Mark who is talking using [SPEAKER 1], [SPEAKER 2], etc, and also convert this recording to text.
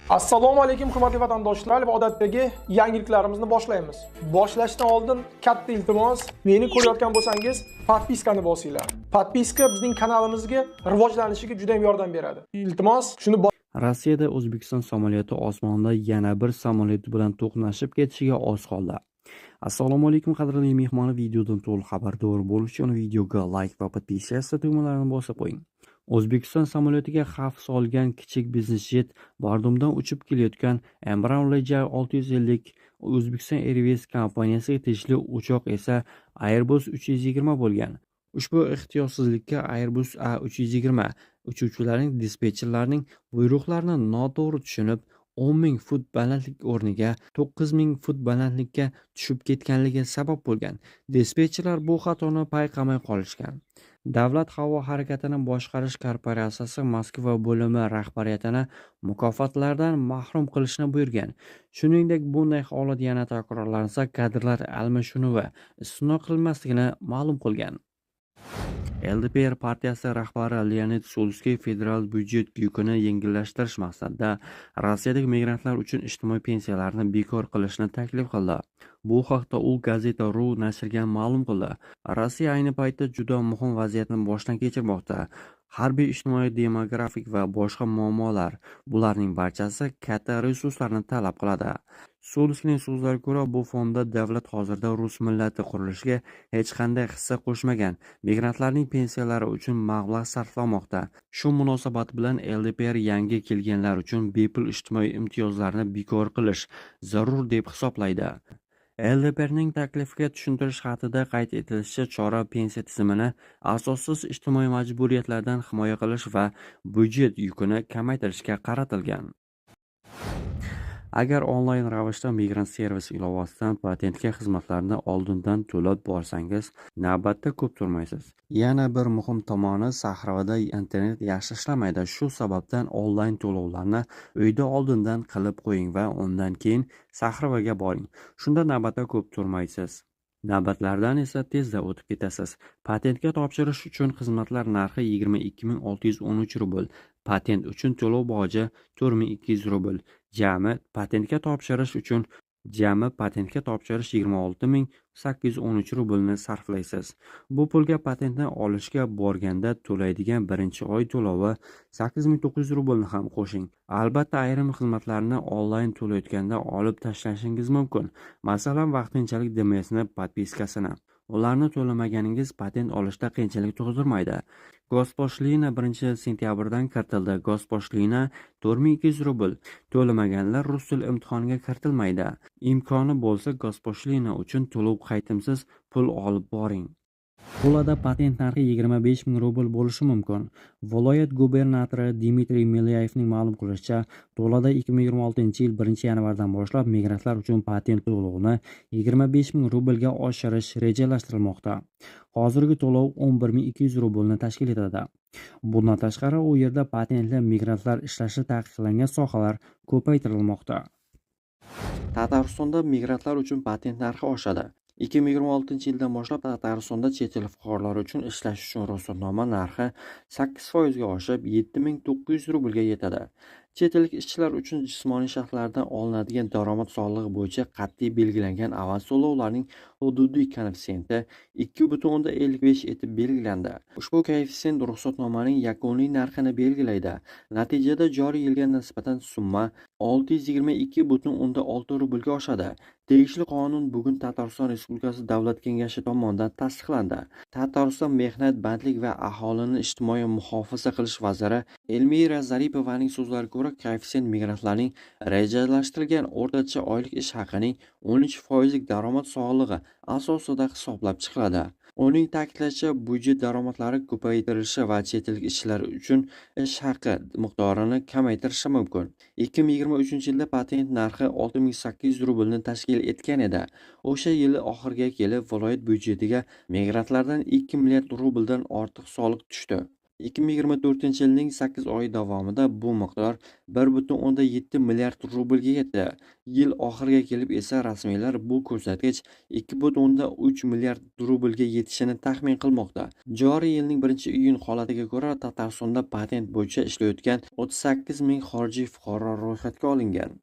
[SPEAKER 1] Assalomu alaykum hurmatli vatandoshlar va odatdagi yangiliklarimizni boshlaymiz. Boshlashdan oldin katta iltimos, meni ko'rayotgan bo'lsangiz, podpiskani bosinglar. Podpiska bizning kanalimizga rivojlanishiga juda ham yordam beradi. Iltimos, shuni
[SPEAKER 2] Rossiyada O'zbekiston samolyoti osmonda yana bir samolyot bilan to'qnashib ketishiga oz qoldi. Assalomu alaykum qadrli mehmon, videodan to'liq xabardor bo'lish uchun videoga like va podpiska tugmalarini bosib qo'ying. O'zbekiston samolyotiga xavf solgan kichik biznes jet Bardumdan uchib kelayotgan Embraer Leger 650 O'zbekiston Airways kompaniyasiga tegishli uchoq esa Airbus 320 bo'lgan. Ushbu ehtiyotsizlikka Airbus A320 uchuvchilarining dispetcherlarning buyruqlarini noto'g'ri tushunib, 10,000 fut balandlik o'rniga 9,000 fut balandlikka tushib ketganligi sabab bo'lgan. Dispetcherlar bu xatoni payqamay qolishgan. Davlat havo harakatini boshqarish korporatsiyasi Moskva bo'limi rahbariyatini mukofotlardan mahrum qilishni buyurgan. Shuningdek, bunday holat yana takrorlansa, kadrlar almashinuvi istisno qilinmasligini ma'lum qilgan. LDPR partiyasi rahbari Leonid Slutsky federal byudjet yukini yengillashtirish maqsadida Rossiyadagi migrantlar uchun ijtimoiy pensiyalarni bekor qilishni taklif qildi. Bu haqda u Gazeta.ru nashriga ma'lum qildi. Rossiya ayni paytda juda muhim vaziyatni boshdan kechirmoqda. Harbiy, ijtimoiy, demografik va boshqa muammolar, bularning barchasi katta resurslarni talab qiladi. Slutskyning so'zlariga ko'ra, bu fonda davlat hozirda rus millati qurilishiga hech qanday hissa qo'shmagan migrantlarning pensiyalari uchun mablag' sarflamoqda. Shu munosabat bilan LDPR yangi kelganlar uchun bepul ijtimoiy imtiyozlarni bekor qilish zarur deb hisoblaydi. LDPRning taklifiga tushuntirish xatida qayd etilishicha, chora pensiya tizimini asossiz ijtimoiy majburiyatlardan himoya qilish va byudjet yukini kamaytirishga qaratilgan. Agar onlayn ravishda migrant servis ilovasidan patentga xizmatlarni oldindan to'lab borsangiz, navbatda ko'p turmaysiz. Yana bir muhim tomoni, Sahroda internet yaxshi ishlamaydi. Shu sababdan onlayn to'lovlarni uyda oldindan qilib qo'ying va undan keyin Sahrovaga boring. Shunda navbatda ko'p turmaysiz. Navbatlardan esa tezda o'tib ketasiz. Patentga topshirish uchun xizmatlar narxi 22,613 rubl. Patent uchun to'lov boji 4,200 rubl. Jami patentga topshirish 26,813 rublni sarflaysiz. Bu pulga patentni olishga borganda to'laydigan birinchi oy to'lovi 8,900 rublni ham qo'shing. Albatta, ayrim xizmatlarni onlayn to'layotganda olib tashlashingiz mumkin. Masalan, vaqtinchalik DMSni podpiskasini. Ularni to'lamaganingiz patent olishda qiyinchilik tug'dirmaydi. Госпошлина 1-sentyabrdan kiritildi. Госпошлина 4,200 rubl. To'lamaganlar rus tili imtihoniga kiritilmaydi. Imkoni bo'lsa, госпошлина uchun to'lov qaytimsiz pul olib boring. Polada patent narxi 25,000 rubl bo'lishi mumkin. Viloyat gubernatori Dmitriy Milyayevning ma'lum qilishicha, Polada 2026-yil 1-yanvardan boshlab migrantlar uchun patent to'lovini 25,000 rublga oshirish rejalashtirilmoqda. Hozirgi to'lov 11,200 rublni tashkil etadi. Bundan tashqari, u yerda patentli migrantlar ishlashi taqiqlangan sohalar ko'paytirilmoqda. Tataristonda migrantlar uchun patent narxi oshadi. 2026-yildan boshlab Tataristonda chet el fuqarolari uchun ishlash uchun ruxsatnoma narxi 8% ga oshib 7,900 rublga yetadi. Chet ellik ishchilar uchun jismoniy shaxslardan olinadigan daromad solig'i bo'yicha qat'iy belgilangan avans to'lovlarning hududiy koeffitsiyenti 2,55 etib belgilandi. Ushbu koeffitsient ruxsatnomaning yakuniy narxini belgilaydi. Natijada joriy yilga nisbatan summa 622,6 rublga oshadi. Tegishli qonun bugun Tatariston Respublikasi Davlat kengashi tomonidan tasdiqlandi. Tatariston Mehnat, bandlik va aholini ijtimoiy muhofaza qilish vaziri Elmira Zaripovaning so'zlariga ko'ra, koeffitsient migrantlarning rejalashtirilgan o'rtacha oylik ish haqining 13% daromad solig'i asosida hisoblab chiqiladi. Uning ta'kidlashicha, byudjet daromadlari ko'paytirilishi va chet ellik ishchilar uchun ish haqi miqdorini kamaytirishi mumkin. 2023-yilda patent narxi 6,800 rublni tashkil etgan edi. O'sha yil oxiriga kelib viloyat byudjetiga migrantlardan 2 milliard rubldan ortiq soliq tushdi. 2024-yilning 8 oyi davomida bu miqdor 1,7 milliard rublga yetdi. Yil oxiriga kelib esa rasmiylar bu ko'rsatkich 2,3 milliard rublga yetishini taxmin qilmoqda. Joriy yilning 1-iyun holatiga ko'ra Tataristonda patent bo'yicha ishlayotgan 38 ming xorijiy fuqaro ro'yxatga olingan.